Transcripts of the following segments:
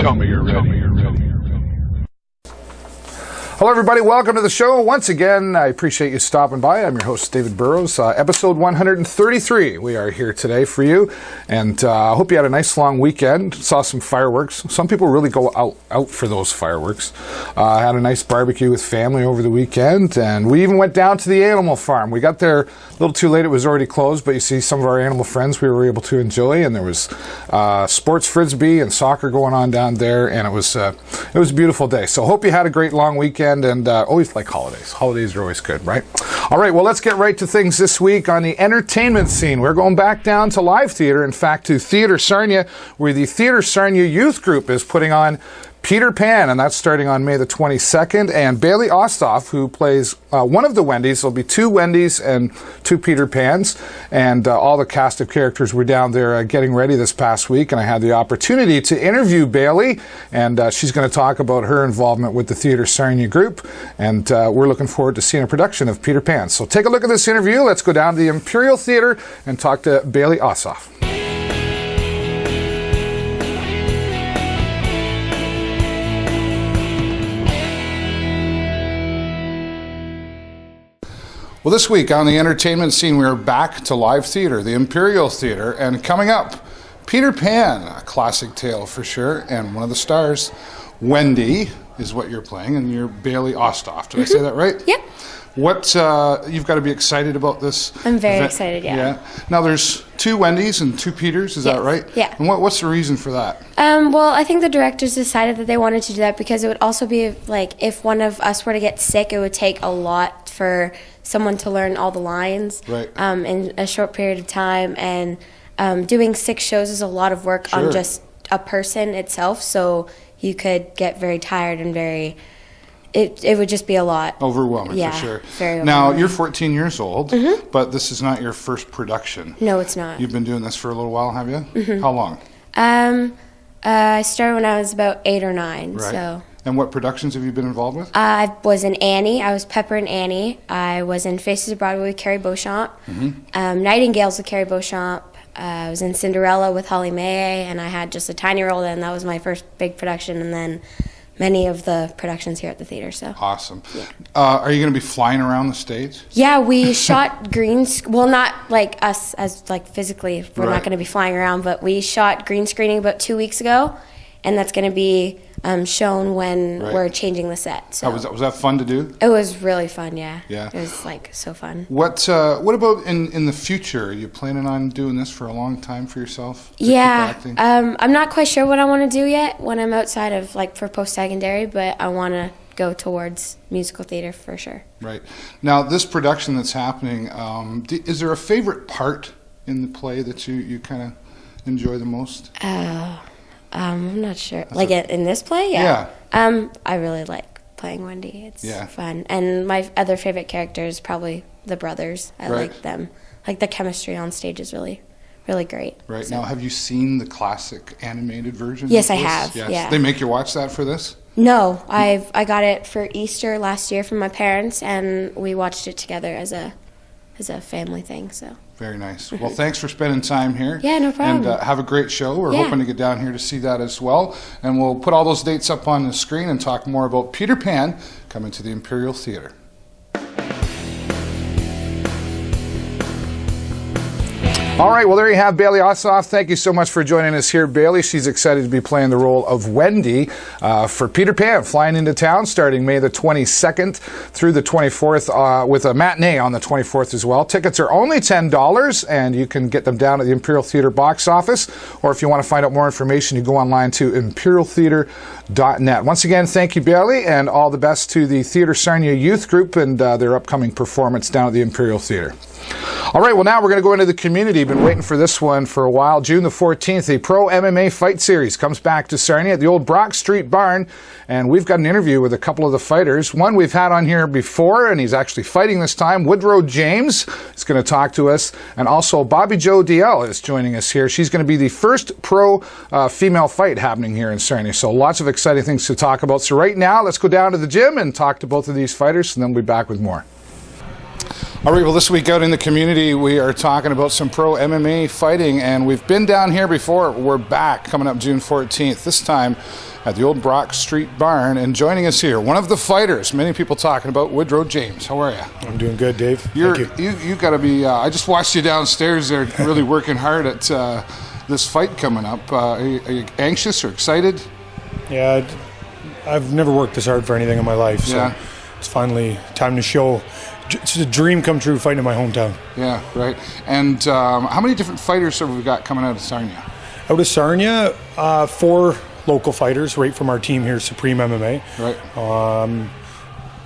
Tell me you're ready. Hello everybody, welcome to the show. Once again, I appreciate you stopping by. I'm your host, David Burrows. Episode 133. We are here today for you, and I hope you had a nice long weekend. Saw some fireworks. Some people really go out for those fireworks. Had a nice barbecue with family over the weekend, and we even went down to the animal farm. We got there a little too late. It was already closed, but you see some of our animal friends we were able to enjoy, and there was sports frisbee and soccer going on down there, and it was a beautiful day. So hope you had a great long weekend. And always like holidays. Holidays are always good, right? All right, well, let's get right to things this week on the entertainment scene. We're going back down to live theater, in fact, to Theatre Sarnia, where the Theatre Sarnia Youth Group is putting on Peter Pan, and that's starting on May the 22nd. And Baleigh Osthoff, who plays one of the Wendys, there'll be two Wendys and two Peter Pans, and all the cast of characters were down there getting ready this past week, and I had the opportunity to interview Baleigh, and she's going to talk about her involvement with the Theatre Sarnia Group, and we're looking forward to seeing a production of Peter Pan. So take a look at this interview. Let's go down to the Imperial Theatre and talk to Baleigh Osthoff. Well, this week on the entertainment scene, we are back to live theater, the Imperial Theatre, and coming up, Peter Pan, a classic tale for sure, and one of the stars, Wendy, is what you're playing, and you're Baleigh Osthoff. Did I say that right? Yep. What, you've got to be excited about this I'm very event. excited, yeah. Now, there's two Wendys and two Peters, is that right? Yeah. And what's the reason for that? Well, I think the directors decided that they wanted to do that because it would also be like if one of us were to get sick, it would take a lot for someone to learn all the lines in a short period of time, and doing 6 shows is a lot of work on just a person itself, so you could get very tired and it would just be a lot. Overwhelming, for sure. Very overwhelming. Now, you're 14 years old, but this is not your first production. No, it's not. You've been doing this for a little while, have you? How long? I started when I was about 8 or 9, Right. so... And what productions have you been involved with? I was in Annie. I was Pepper in Annie. I was in Faces of Broadway with Carrie Beauchamp. Nightingales with Carrie Beauchamp. I was in Cinderella with Holly May, and I had just a tiny role then. That was my first big production, and then many of the productions here at the theater. So awesome. Yeah. Are you going to be flying around the stage? Yeah, we shot well, not like us as like physically. We're not going to be flying around, but we shot green screening about 2 weeks ago, and that's going to be shown when we're changing the set. So was that fun to do? It was really fun, yeah. Yeah. It was like so fun. What about in the future? Are you planning on doing this for a long time for yourself? Yeah. I'm not quite sure what I want to do yet when I'm outside of like for post-secondary, but I want to go towards musical theater for sure. Right. Now, this production that's happening, is there a favorite part in the play that you kind of enjoy the most? I'm not sure. Like in this play? Yeah. I really like playing Wendy. It's fun. And my other favorite character is probably the brothers. I like them. Like the chemistry on stage is really, really great. Right. So. Now, have you seen the classic animated version? Yes, I have. Yes. Yeah. They make you watch that for this? No. I got it for Easter last year from my parents, and we watched it together as a family thing. So. Very nice. Well, thanks for spending time here. Yeah, no problem. And have a great show. We're hoping to get down here to see that as well. And we'll put all those dates up on the screen and talk more about Peter Pan coming to the Imperial Theatre. All right, well, there you have Baleigh Osthoff. Thank you so much for joining us here, Baleigh. She's excited to be playing the role of Wendy for Peter Pan, flying into town starting May the 22nd through the 24th with a matinee on the 24th as well. Tickets are only $10, and you can get them down at the Imperial Theatre box office, or if you want to find out more information, you go online to imperialtheatre.net. Once again, thank you, Baleigh, and all the best to the Theatre Sarnia Youth Group and their upcoming performance down at the Imperial Theatre. All right, well, now we're going to go into the community. Been waiting for this one for a while. June the 14th, the Pro MMA Fight Series comes back to Sarnia at the old Brock Street Barn, and we've got an interview with a couple of the fighters. One we've had on here before, and he's actually fighting this time. Woodrow James is going to talk to us, and also Bobbi Jo Dalziel is joining us here. She's going to be the first pro female fight happening here in Sarnia, so lots of exciting things to talk about. So right now, let's go down to the gym and talk to both of these fighters, and then we'll be back with more. All right, well, this week out in the community, we are talking about some pro MMA fighting, and we've been down here before. We're back coming up June 14th, this time at the old Brock Street Barn, and joining us here, one of the fighters, many people talking about, Woodrow James. How are you? I'm doing good, Dave. Thank you. You got to be, I just watched you downstairs there really working hard at this fight coming up. Are you anxious or excited? Yeah, I've never worked this hard for anything in my life, so it's finally time to show. It's a dream come true fighting in my hometown. Yeah, right. And how many different fighters have we got coming out of Sarnia? Out of Sarnia, 4 local fighters right from our team here, Supreme MMA. Right.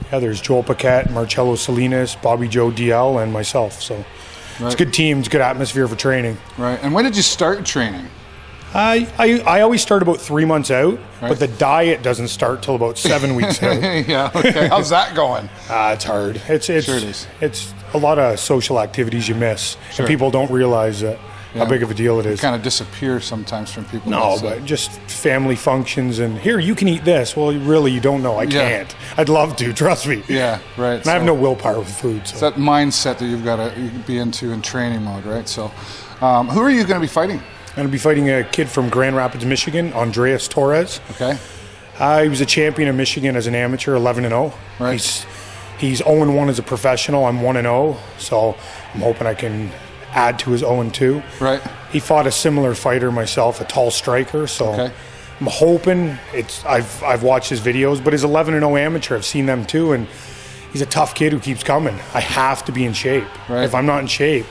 There's Joel Paquette, Marcello Salinas, Bobbi Jo Dalziel, and myself. So it's a good team. It's a good atmosphere for training. Right. And when did you start training? I always start about 3 months out, but the diet doesn't start till about 7 weeks out. Yeah, okay. How's that going? It's hard. Sure it is. It's a lot of social activities you miss, and people don't realize how big of a deal it is. You kind of disappear sometimes from people. No, but just family functions and here, you can eat this. Well, really, you don't know. I can't. I'd love to, trust me. Yeah, right. And I have no willpower with food. So. It's that mindset that you've got to be into in training mode, right? So who are you going to be fighting? I'm going to be fighting a kid from Grand Rapids, Michigan, Andreas Torres. Okay. He was a champion of Michigan as an amateur, 11-0. Right. He's 0-1 as a professional. I'm 1-0, so I'm hoping I can add to his 0-2. Right. He fought a similar fighter myself, a tall striker, so I'm hoping I've watched his videos, but his 11-0 amateur, I've seen them too, and he's a tough kid who keeps coming. I have to be in shape. Right. If I'm not in shape,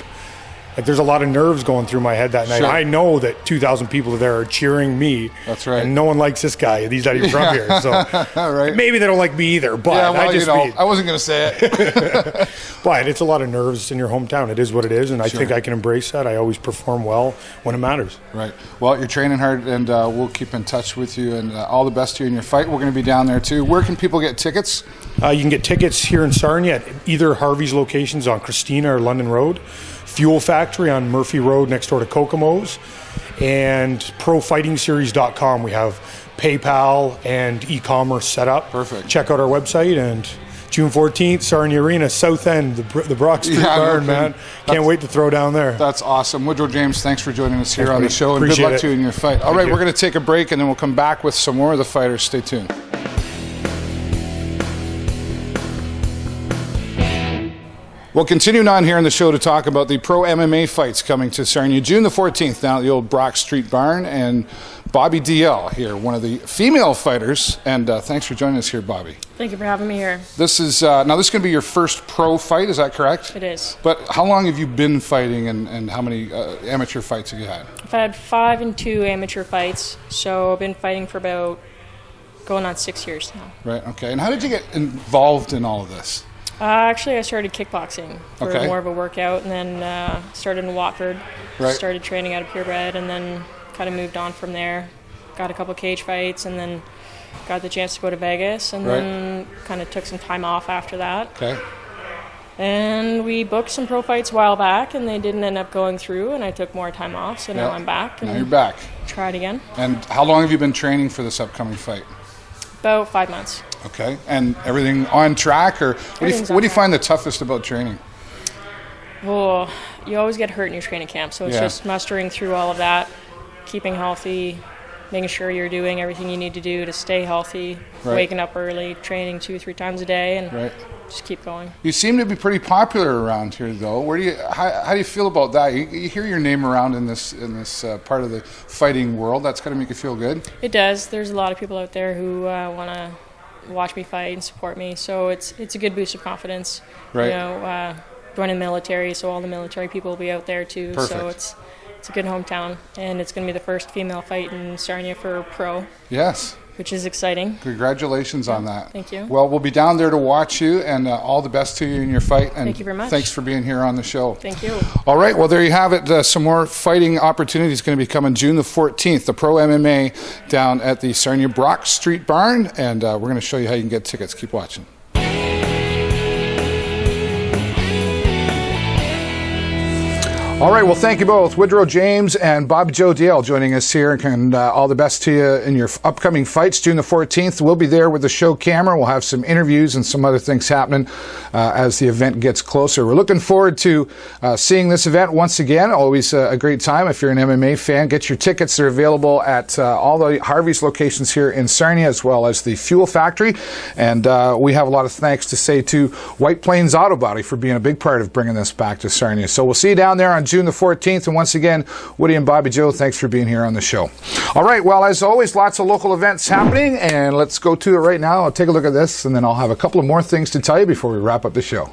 there's a lot of nerves going through my head that night. Sure. I know that 2,000 people there are cheering me. That's right. And no one likes this guy. He's not even from here. So maybe they don't like me either. But I wasn't going to say it. But it's a lot of nerves in your hometown. It is what it is, and I think I can embrace that. I always perform well when it matters. Right. Well, you're training hard, and we'll keep in touch with you, and all the best to you in your fight. We're going to be down there too. Where can people get tickets? You can get tickets here in Sarnia at either Harvey's locations on Christina or London Road, Fuel Factory on Murphy Road next door to Kokomo's, and ProFightingSeries.com. We have PayPal and e-commerce set up. Perfect. Check out our website, and June 14th, Sarnia Arena, South End, the Brock Street Barn, man. Can't wait to throw down there. That's awesome. Woodrow James, thanks for joining us here on the show, and Appreciate good luck to you in your fight. All right, we're going to take a break, and then we'll come back with some more of the fighters. Stay tuned. Well, continuing on here in the show to talk about the pro MMA fights coming to Sarnia June the 14th down at the old Brock Street Barn, and Bobbi Dalziel here, one of the female fighters, and thanks for joining us here, Bobbi. Thank you for having me here. This is now this is going to be your first pro fight, is that correct? It is. But how long have you been fighting, and how many amateur fights have you had? I've had 5 and 2 amateur fights, so I've been fighting for about going on 6 years now. Right, okay. And how did you get involved in all of this? Actually, I started kickboxing for more of a workout, and then started in Watford. Started training out of purebred, and then kind of moved on from there. Got a couple cage fights, and then got the chance to go to Vegas, and then kind of took some time off after that. Okay. And we booked some pro fights a while back, and they didn't end up going through, and I took more time off, so now I'm back. Now you're back. Try it again. And how long have you been training for this upcoming fight? About 5 months. Okay. And everything on track, or what do you find the toughest about training? Well, you always get hurt in your training camp, so it's just mustering through all of that, keeping healthy, making sure you're doing everything you need to do to stay healthy, waking up early, training 2 or 3 times a day, and just keep going. You seem to be pretty popular around here, though. How do you feel about that? You hear your name around in this part of the fighting world. That's got to make you feel good. It does. There's a lot of people out there who want to watch me fight and support me, so it's a good boost of confidence. Right. You know, joining the military, so all the military people will be out there too. Perfect. So it's a good hometown, and it's going to be the first female fight in Sarnia for pro. Yes. Which is exciting. Congratulations on that. Thank you. Well, we'll be down there to watch you, and all the best to you in your fight. And thank you very much. Thanks for being here on the show. Thank you. All right, well, there you have it. Some more fighting opportunities going to be coming June the 14th, the Pro MMA down at the Sarnia Brock Street Barn, and we're going to show you how you can get tickets. Keep watching. All right, well, thank you both, Woodrow James and Bobbi Jo Dalziel, joining us here, and all the best to you in your upcoming fights. June the 14th, we'll be there with the show camera. We'll have some interviews and some other things happening as the event gets closer. We're looking forward to seeing this event once again. Always a great time. If you're an MMA fan, get your tickets. They're available at all the Harvey's locations here in Sarnia, as well as the Fuel Factory. And we have a lot of thanks to say to White Plains Auto Body for being a big part of bringing this back to Sarnia. So we'll see you down there on June the 14th. And once again, Woody and Bobbi Jo, thanks for being here on the show. All right, well, as always, lots of local events happening, and let's go to it right now. I'll take a look at this, and then I'll have a couple of more things to tell you before we wrap up the show.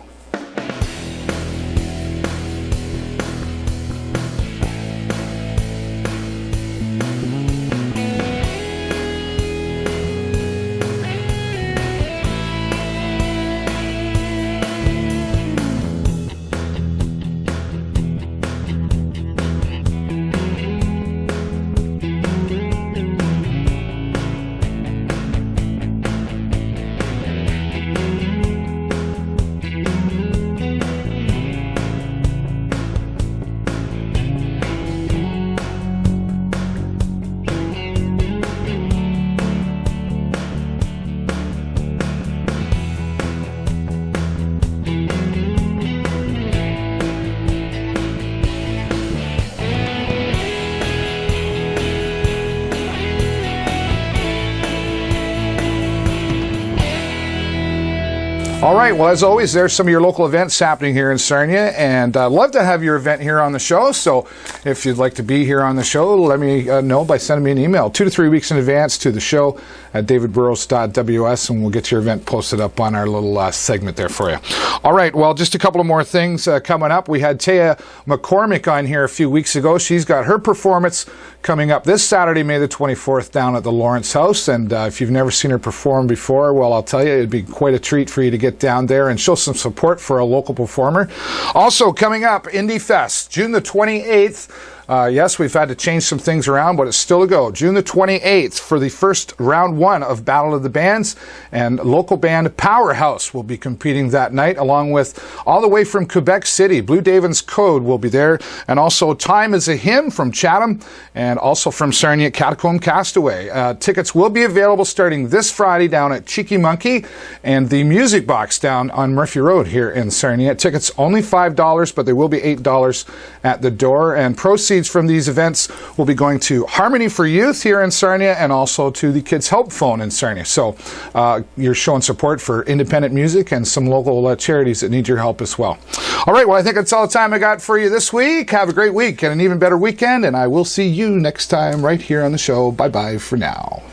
All right, well, as always, there's some of your local events happening here in Sarnia, and I'd love to have your event here on the show. So if you'd like to be here on the show, let me know by sending me an email 2 to 3 weeks in advance to the show at davidburrows.ws, and we'll get your event posted up on our little segment there for you. All right, well, just a couple of more things coming up. We had Thea-Marie on here a few weeks ago. She's got her performance coming up this Saturday, May the 24th, down at the Lawrence House. And if you've never seen her perform before, well, I'll tell you, it'd be quite a treat for you to get down there and show some support for a local performer. Also coming up, Indiefest, June the 28th. Yes, we've had to change some things around, but it's still a go. June the 28th for the first round one of Battle of the Bands, and local band Powerhouse will be competing that night, along with all the way from Quebec City. Blue Davin's Code will be there, and also Time is a Hymn from Chatham, and also from Sarnia, Catacomb Castaway. Tickets will be available starting this Friday down at Cheeky Monkey and the Music Box down on Murphy Road here in Sarnia. Tickets only $5, but they will be $8 at the door, and proceeds from these events will be going to Harmony for Youth here in Sarnia, and also to the Kids Help Phone in Sarnia. So you're showing support for independent music and some local charities that need your help as well. All right, well, I think that's all the time I got for you this week. Have a great week and an even better weekend, and I will see you next time right here on the show. Bye-bye for now.